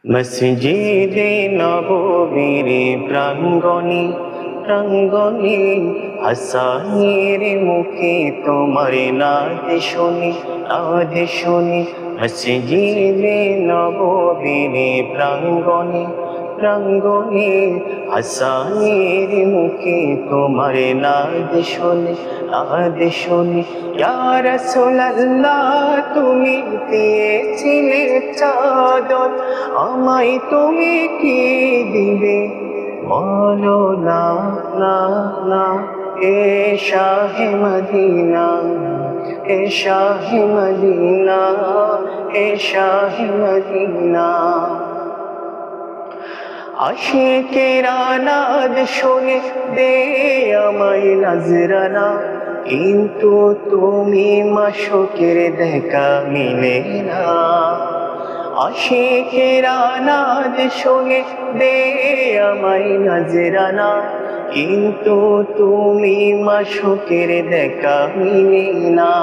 মসজিদে নববীর প্রাঙ্গণে প্রাঙ্গণে হাসানের মুখে তোমার নাদ শুনি মসজিদে নববীর প্রাঙ্গণে প্রাঙ্গণে হাসানের মুখে তোমার নাদ শুনি ইয়া রাসূলুল্লাহ তুমি দিয়েছিলে চাদর আমায় তুমি কি দিবে বলো না না না এ শাহে মদিনা এ শাহে মদিনা এ শাহে মদিনা আশিকেরা নাদ শুনে দে আমায় নজরানা কিন্তু তুমি মাশকের দেখা মিলে না আশিকেরা নাদ শুনে দে আমায় নজরানা কিন্তু তুমি মাশকের দেখা মিলে না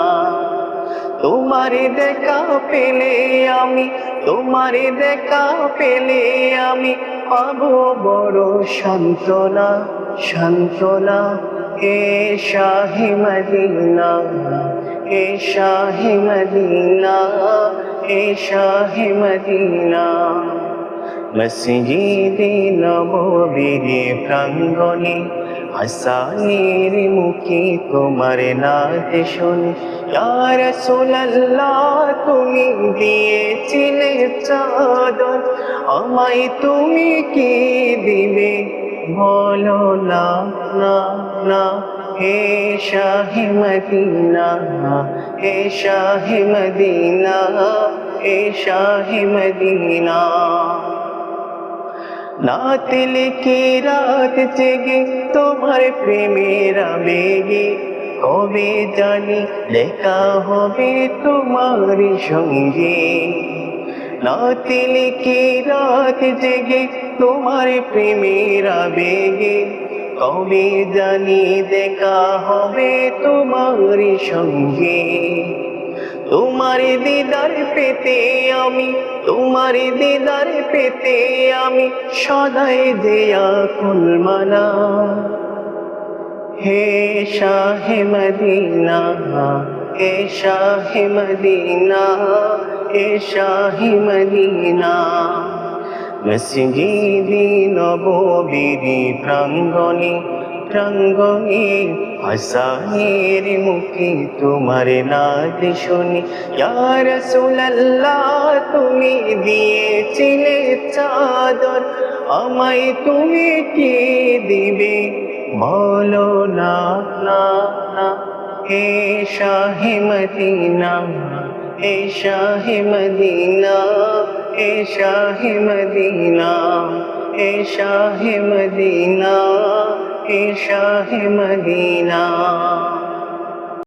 তোমার দেখা পেলে আমি পাবো বড় সান্ত্বনা সান্ত্বনা হে শাহে মদিনা হে শাহে মদিনা হে শাহে মদিনা মসজিদে নববীর প্রাঙ্গণে হাসানের মুখে তোমার নাদ শুনি ইয়া রাসূলুল্লাহ তুমি দিয়েছিলে চাদর আমায় তুমি কি দিবে বলো না না না হে শাহে মদিনা হে শাহে মদিনা হে শাহে মদিনা नात लिखी रात जगे तुम्हारे प्रेमेर आवेगे कबे जानी देखा होबे तुम्हारी संगे नात लिखी रात जगे तुम्हारे प्रेमेर आवेगे कबे जानी देखा होबे तुम्हारी संगे তোমার দিদার পেতে আমি সদাই দেয়া কুলমানা হে শাহে মদিনা হে শাহে মদিনা হে শাহে মদিনা মসজিদে নববীর প্রাঙ্গণে প্রাঙ্গণে হাসানের মুখে তোমার নাদ শুনি ইয়া রাসূলুল্লাহ তুমি দিয়েছিলে চাদর আমায় তুমি কি দিবে বলো না না না হে শাহে মদিনা হে শাহে মদিনা হে শাহে মদিনা হে শাহে মদিনা হে শাহে মদিনা